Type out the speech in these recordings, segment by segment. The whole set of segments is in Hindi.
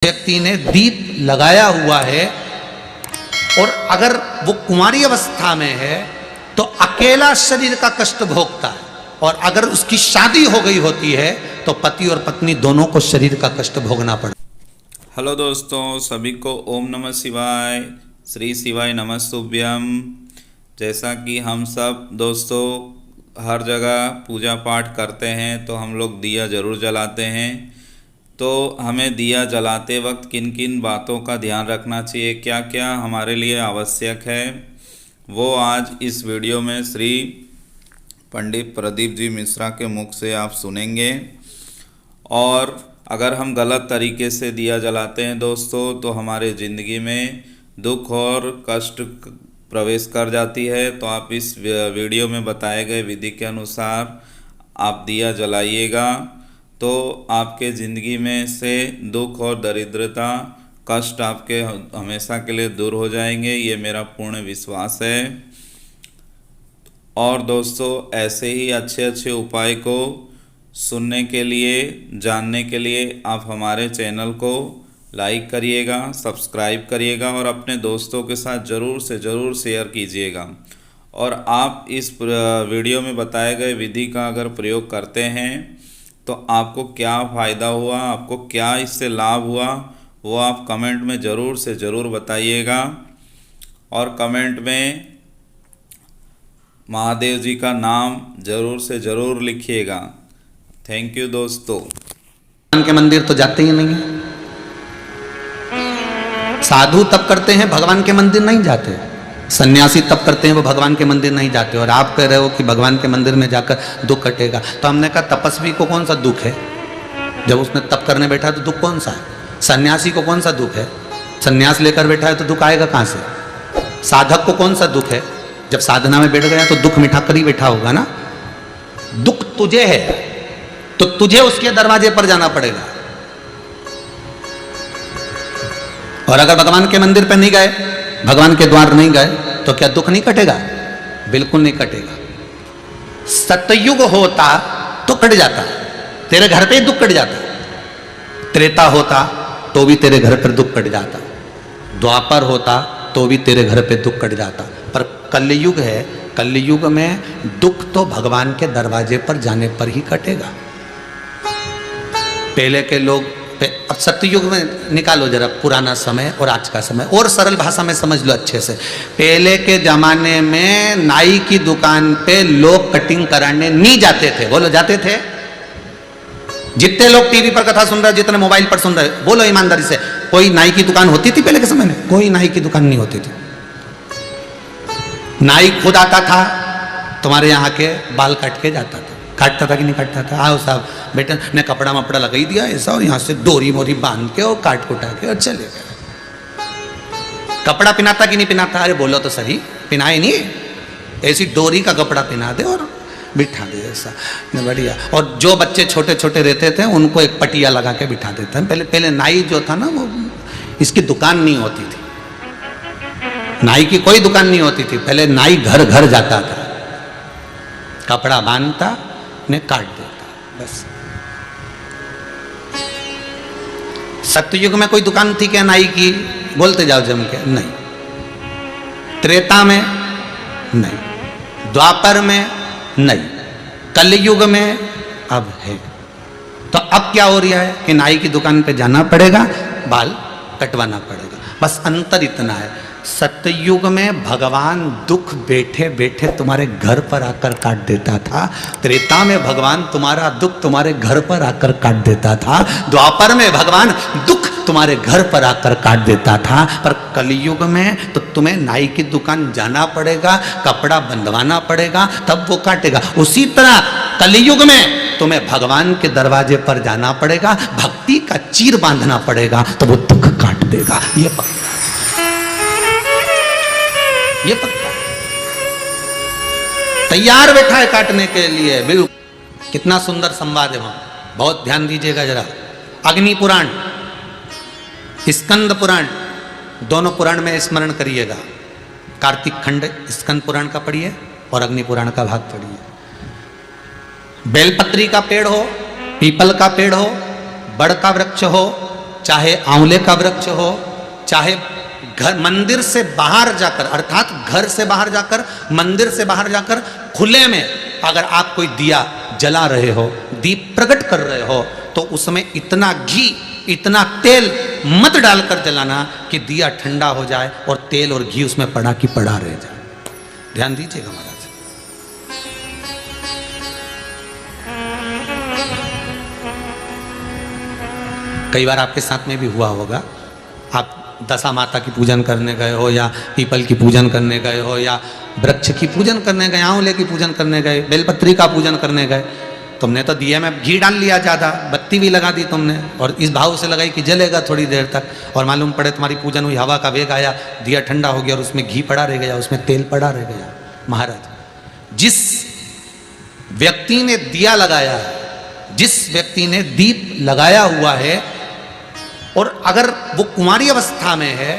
व्यक्ति ने दीप लगाया हुआ है और अगर वो कुंवारी अवस्था में है तो अकेला शरीर का कष्ट भोगता है, और अगर उसकी शादी हो गई होती है तो पति और पत्नी दोनों को शरीर का कष्ट भोगना पड़ता है। हेलो दोस्तों, सभी को ओम नमः शिवाय, श्री शिवाय नमस्तुभ्यम। जैसा कि हम सब दोस्तों हर जगह पूजा पाठ करते हैं तो हम लोग दिया ज़रूर जलाते हैं। तो हमें दिया जलाते वक्त किन किन बातों का ध्यान रखना चाहिए, क्या क्या हमारे लिए आवश्यक है, वो आज इस वीडियो में श्री पंडित प्रदीप जी मिश्रा के मुख से आप सुनेंगे। और अगर हम गलत तरीके से दिया जलाते हैं दोस्तों तो हमारे ज़िंदगी में दुख और कष्ट प्रवेश कर जाती है। तो आप इस वीडियो में बताए गए विधि के अनुसार आप दिया जलाइएगा तो आपके ज़िंदगी में से दुख और दरिद्रता कष्ट आपके हमेशा के लिए दूर हो जाएंगे, ये मेरा पूर्ण विश्वास है। और दोस्तों ऐसे ही अच्छे अच्छे उपाय को सुनने के लिए, जानने के लिए आप हमारे चैनल को लाइक करिएगा, सब्सक्राइब करिएगा और अपने दोस्तों के साथ ज़रूर से ज़रूर शेयर कीजिएगा। और आप इस वीडियो में बताए गए विधि का अगर प्रयोग करते हैं तो आपको क्या फ़ायदा हुआ, आपको क्या इससे लाभ हुआ, वो आप कमेंट में ज़रूर से ज़रूर बताइएगा। और कमेंट में महादेव जी का नाम ज़रूर से ज़रूर लिखिएगा। थैंक यू दोस्तों। भगवान के मंदिर तो जाते ही नहीं है, साधु तब करते हैं, भगवान के मंदिर नहीं जाते। सन्यासी तब करते हैं, वो भगवान के मंदिर नहीं जाते। और आप कह रहे हो कि भगवान के मंदिर में जाकर दुख कटेगा, तो हमने कहा तपस्वी को कौन सा दुख है? जब उसने तप करने बैठा तो दुख कौन सा है? सन्यासी को कौन सा दुख है? सन्यास लेकर बैठा है तो दुख आएगा कहाँ से? साधक को कौन सा दुख है? जब साधना में बैठ गया तो दुख मिठा कर ही बैठा होगा ना। दुख तुझे है तो तुझे उसके दरवाजे पर जाना पड़ेगा। और अगर भगवान के मंदिर पर नहीं गए, भगवान के द्वार नहीं गए तो क्या दुख नहीं कटेगा? बिल्कुल नहीं कटेगा। सतयुग होता तो कट जाता, तेरे घर पे दुख कट जाता। त्रेता होता तो भी तेरे घर पर दुख कट जाता। द्वापर होता तो भी तेरे घर पे दुख कट जाता। पर कलयुग है, कलयुग में दुख तो भगवान के दरवाजे पर जाने पर ही कटेगा। पहले के लोग, अब सतयुग में निकालो जरा पुराना समय और आज का समय, और सरल भाषा में समझ लो अच्छे से। पहले के जमाने में नाई की दुकान पे लोग कटिंग कराने नहीं जाते थे। बोलो जाते थे? जितने लोग टीवी पर कथा सुन रहे, जितने मोबाइल पर सुन रहे, बोलो ईमानदारी से, कोई नाई की दुकान होती थी पहले के समय में? कोई नाई की दुकान नहीं होती थी। नाई खुद आता था, तुम्हारे यहाँ के बाल काट के जाता था। काटता था कि नहीं काटता था? आओ साहब बेटा ने कपड़ा मपड़ा लगा ही दिया ऐसा, और यहाँ से डोरी मोरी बांध के और काट कुटा के और चले गए। कपड़ा पिनाता कि नहीं पिनाता? अरे बोलो तो सही, पिनाए नहीं, ऐसी डोरी का कपड़ा पिना दे और बिठा दे ऐसा बढ़िया। और जो बच्चे छोटे छोटे रहते थे उनको एक पटिया लगा के बिठा देते हैं। पहले नाई जो था ना, वो इसकी दुकान नहीं होती थी, नाई की कोई दुकान नहीं होती थी। पहले नाई घर घर जाता था, कपड़ा बांधता ने काट देता, बस। सतयुग में कोई दुकान थी क्या नाई की? बोलते जाओ जम के, नहीं। त्रेता में नहीं, द्वापर में नहीं, कलयुग में अब है। तो अब क्या हो रहा है कि नाई की दुकान पे जाना पड़ेगा, बाल कटवाना पड़ेगा, बस अंतर इतना है। सतयुग में भगवान दुख बैठे बैठे तुम्हारे घर पर आकर काट देता था। त्रेता में भगवान तुम्हारा दुख तुम्हारे घर पर आकर काट देता था। द्वापर में भगवान दुख तुम्हारे घर पर आकर काट देता था। पर कलयुग में तो तुम्हें नाई की दुकान जाना पड़ेगा, कपड़ा बंधवाना पड़ेगा, तब वो काटेगा। उसी तरह कलयुग में तुम्हें भगवान के दरवाजे पर जाना पड़ेगा, भक्ति का चीर बांधना पड़ेगा, तो वो दुख काट देगा। ये पक्का, ये पक्का तैयार बैठा है काटने के लिए। बिल्कुल। कितना सुंदर संवाद है वहां, बहुत ध्यान दीजिएगा जरा। अग्नि पुराण, स्कंद पुराण, दोनों पुराण में स्मरण करिएगा। कार्तिक खंड स्कंद पुराण का पढ़िए और अग्नि पुराण का भाग पढ़िए। बेलपत्री का पेड़ हो, पीपल का पेड़ हो, बड़ का वृक्ष हो, चाहे आंवले का वृक्ष हो, चाहे घर मंदिर से बाहर जाकर, अर्थात घर से बाहर जाकर, मंदिर से बाहर जाकर खुले में अगर आप कोई दिया जला रहे हो, दीप प्रकट कर रहे हो, तो उसमें इतना घी, इतना तेल मत डालकर जलाना कि दिया ठंडा हो जाए और तेल और घी उसमें पड़ा की पड़ा रह जाए। ध्यान दीजिएगा महाराज। कई बार आपके साथ में भी हुआ होगा, आप दशा माता की पूजन करने गए हो, या पीपल की पूजन करने गए हो, या वृक्ष की पूजन करने गए, आंवले की पूजन करने गए, बेलपत्री का पूजन करने गए। तुमने तो दिए में घी डाल लिया ज़्यादा, बत्ती भी लगा दी तुमने, और इस भाव से लगाई कि जलेगा थोड़ी देर तक, और मालूम पड़े तुम्हारी पूजन हुई, हवा का वेग आया, दिया ठंडा हो गया और उसमें घी पड़ा रह गया, उसमें तेल पड़ा रह गया। महाराज, जिस व्यक्ति ने दिया लगाया है, जिस व्यक्ति ने दीप लगाया हुआ है, और अगर वो कुंवारी अवस्था में है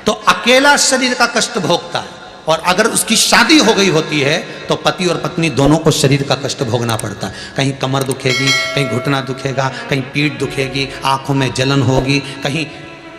तो अकेला शरीर का कष्ट भोगता है, और अगर उसकी शादी हो गई होती है तो पति और पत्नी दोनों को शरीर का कष्ट भोगना पड़ता है। कहीं कमर दुखेगी, कहीं घुटना दुखेगा, कहीं पीठ दुखेगी, आंखों में जलन होगी, कहीं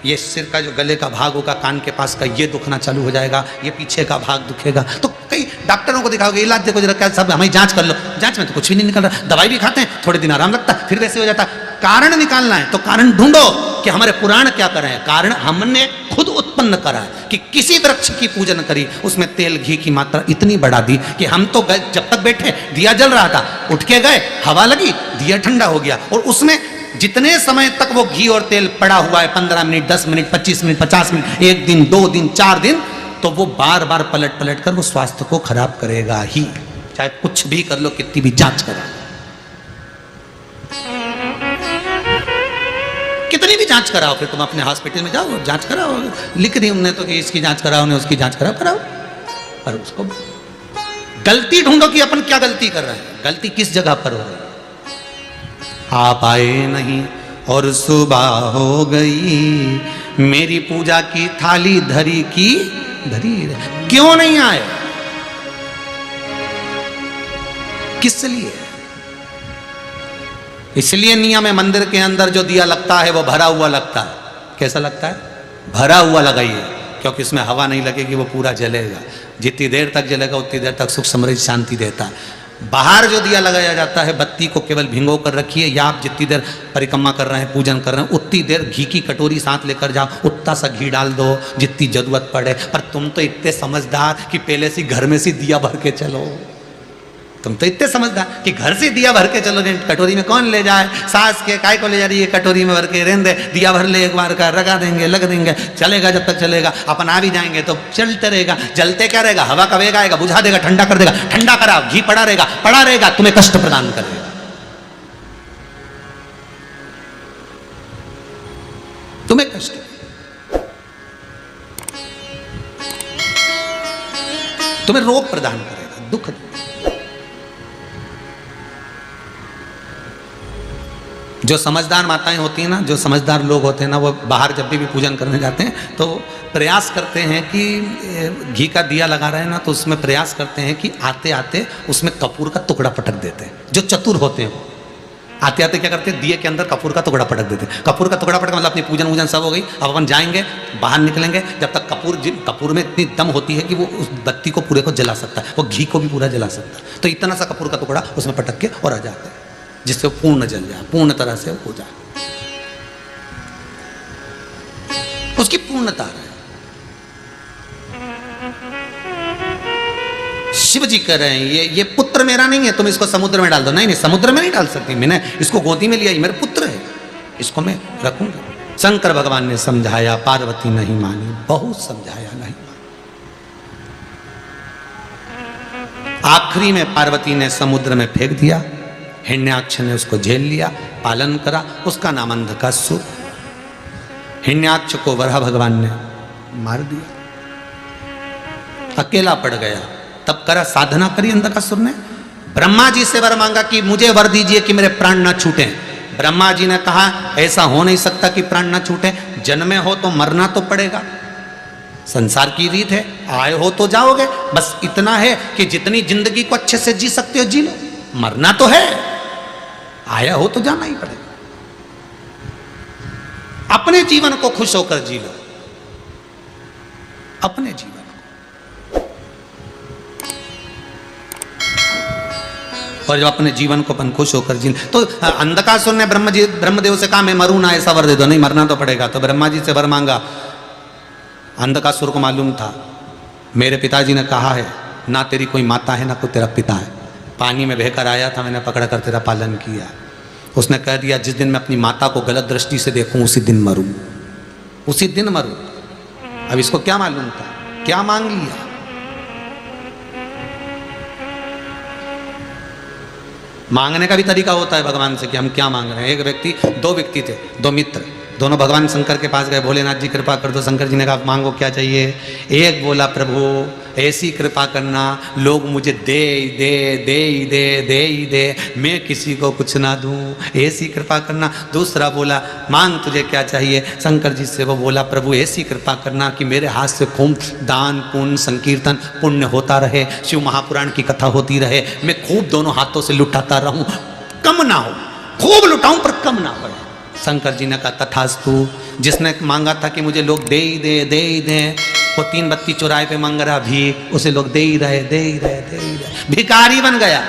ये सिर का जो गले का भाग होगा, कान के पास का ये दुखना चालू हो जाएगा, ये पीछे का भाग दुखेगा। तो कई डॉक्टरों को दिखाओगे, इलाज देखो जरा, क्या सब हमें जांच कर लो, जांच में तो कुछ भी नहीं निकल रहा, दवाई भी खाते हैं, थोड़े दिन आराम लगता है, फिर वैसे हो जाता है। कारण निकालना है तो कारण ढूंढो कि हमारे पुराण क्या कर रहे हैं। कारण हमने खुद उत्पन्न करा है कि किसी वृक्ष की पूजन करी, उसमें तेल घी की मात्रा इतनी बढ़ा दी कि हम तो जब तक बैठे दिया जल रहा था, उठ के गए, हवा लगी, दिया ठंडा हो गया, और उसमें जितने समय तक वो घी और तेल पड़ा हुआ है, 15 मिनट, 10 मिनट, 25 मिनट, 50 मिनट, 1 दिन, 2 दिन, 4 दिन, तो वो बार बार पलट पलट कर वो स्वास्थ्य को खराब करेगा ही, चाहे कुछ भी कर लो, कितनी भी जांच करो, कितनी भी जांच कराओ, फिर तुम अपने हॉस्पिटल में जाओ, जांच कराओ, लिख दी हमने तो कि इसकी जांच कराओ, ने उसकी जांच कराओ, पर उसको गलती ढूंढो कि अपन क्या गलती कर रहे हैं, गलती किस जगह पर हो रही है। आप आए नहीं और सुबह हो गई, मेरी पूजा की थाली धरी की धरी, क्यों नहीं आए, किस लिए? इसलिए नियम है, मंदिर के अंदर जो दिया लगता है वो भरा हुआ लगता है। कैसा लगता है? भरा हुआ लगाइए, क्योंकि इसमें हवा नहीं लगेगी, वो पूरा जलेगा, जितनी देर तक जलेगा उतनी देर तक सुख समृद्धि शांति देता है। बाहर जो दिया लगाया जाता है, बत्ती को केवल भिंगो कर रखिए, या आप जितनी देर परिक्रमा कर रहे हैं, पूजन कर रहे हैं, उतनी देर घी की कटोरी साथ लेकर जाओ, उतना सा घी डाल दो जितनी जरूरत पड़े। पर तुम तो इतने समझदार कि पहले से घर में से दिया भर के चलो, तुम तो इतने समझदार कि घर से दिया भर के चलो, कटोरी में कौन ले जाए, सास के काय को ले जा रही है, कटोरी में भर के रहने दे, दिया भर ले एक बार का, लगा देंगे, लग देंगे, चलेगा जब तक चलेगा, अपन आ भी जाएंगे तो चलते रहेगा, जलते क्या रहेगा, हवा का वेग आएगा, बुझा देगा, ठंडा कर देगा, ठंडा करा, घी पड़ा रहेगा, तुम्हें कष्ट प्रदान करेगा। तुम्हें कष्ट, तुम्हें रोग प्रदान करेगा, दुख। जो समझदार माताएं होती हैं ना, जो समझदार लोग होते हैं ना, वो बाहर जब भी पूजन करने जाते हैं तो प्रयास करते हैं कि घी का दिया लगा रहे हैं ना, तो उसमें प्रयास करते हैं कि आते आते उसमें कपूर का टुकड़ा पटक देते हैं। जो चतुर होते हैं वो आते आते क्या करते हैं, दिए के अंदर कपूर का टुकड़ा पटक देते हैं। कपूर का टुकड़ा पटक मतलब अपनी पूजन वूजन सब हो गई, अब अपन जाएंगे, बाहर निकलेंगे, जब तक कपूर में इतनी दम होती है कि वो उस बत्ती को पूरे को जला सकता है, वो घी को भी पूरा जला सकता है। तो इतना सा कपूर का टुकड़ा उसमें पटक के और आ जाता है, जिससे वो पूर्ण जल जाए, पूर्ण तरह से हो जाए, उसकी पूर्णता है। शिव जी कह रहे हैं ये पुत्र मेरा नहीं है, तुम इसको समुद्र में डाल दो। नहीं, समुद्र में नहीं डाल सकती, मैंने इसको गोदी में लिया, ये मेरा पुत्र है, इसको मैं रखूंगा। शंकर भगवान ने समझाया, पार्वती नहीं मानी, बहुत समझाया नहीं मानी। आखिरी में पार्वती ने समुद्र में फेंक दिया, हिरण्याक्ष ने उसको झेल लिया, पालन करा, उसका नाम अंधकासुर। हिरण्याक्ष को वराह भगवान ने मार दिया, अकेला पड़ गया। तब करा, साधना करी अंधकासुर ने, ब्रह्मा जी से वर मांगा कि मुझे वर दीजिए कि मेरे प्राण ना छूटे। ब्रह्मा जी ने कहा ऐसा हो नहीं सकता कि प्राण ना छूटे, जन्मे हो तो मरना तो पड़ेगा, संसार की रीत है, आए हो तो जाओगे, बस इतना है कि जितनी जिंदगी को अच्छे से जी सकते हो जी लो, मरना तो है, आया हो तो जाना ही पड़ेगा। अपने जीवन को खुश होकर जी लो, अपने जीवन को। और जब अपने जीवन को अपन खुश होकर जी, तो अंधकासुर ने ब्रह्मदेव से कहा मैं मरूं ना, ऐसा वर दे दो। नहीं, मरना तो पड़ेगा। तो ब्रह्मा जी से वर मांगा। अंधकासुर को मालूम था मेरे पिताजी ने कहा है ना तेरी कोई माता है ना कोई तेरा पिता है, पानी में बहकर आया था, मैंने पकड़ कर तेरा पालन किया। उसने कह दिया जिस दिन मैं अपनी माता को गलत दृष्टि से देखूं उसी दिन मरूं, उसी दिन मरूं। अब इसको क्या मालूम था, क्या मांग लिया। मांगने का भी तरीका होता है भगवान से कि हम क्या मांग रहे हैं। एक व्यक्ति, दो व्यक्ति थे, दो मित्र, दोनों भगवान शंकर के पास गए, भोलेनाथ जी कृपा कर दो। शंकर जी ने कहा मांगो क्या चाहिए। एक बोला प्रभु ऐसी कृपा करना लोग मुझे दे दे दे दे दे दे, मैं किसी को कुछ ना दूं, ऐसी कृपा करना। दूसरा बोला मांग तुझे क्या चाहिए। शंकर जी से वो बोला प्रभु ऐसी कृपा करना कि मेरे हाथ से खूब दान पुण्य संकीर्तन पुण्य होता रहे, शिव महापुराण की कथा होती रहे, मैं खूब दोनों हाथों से लुटाता रहूं, कम ना हो, खूब लुटाऊं पर कम ना पड़े। शंकर जी ने कहा तथास्तु। जिसने मांगा था कि मुझे लोग दे ही दे, वो 3 बत्ती चौराहे पे मांग रहा भीख, उसे लोग दे ही रहे, भिखारी बन गया।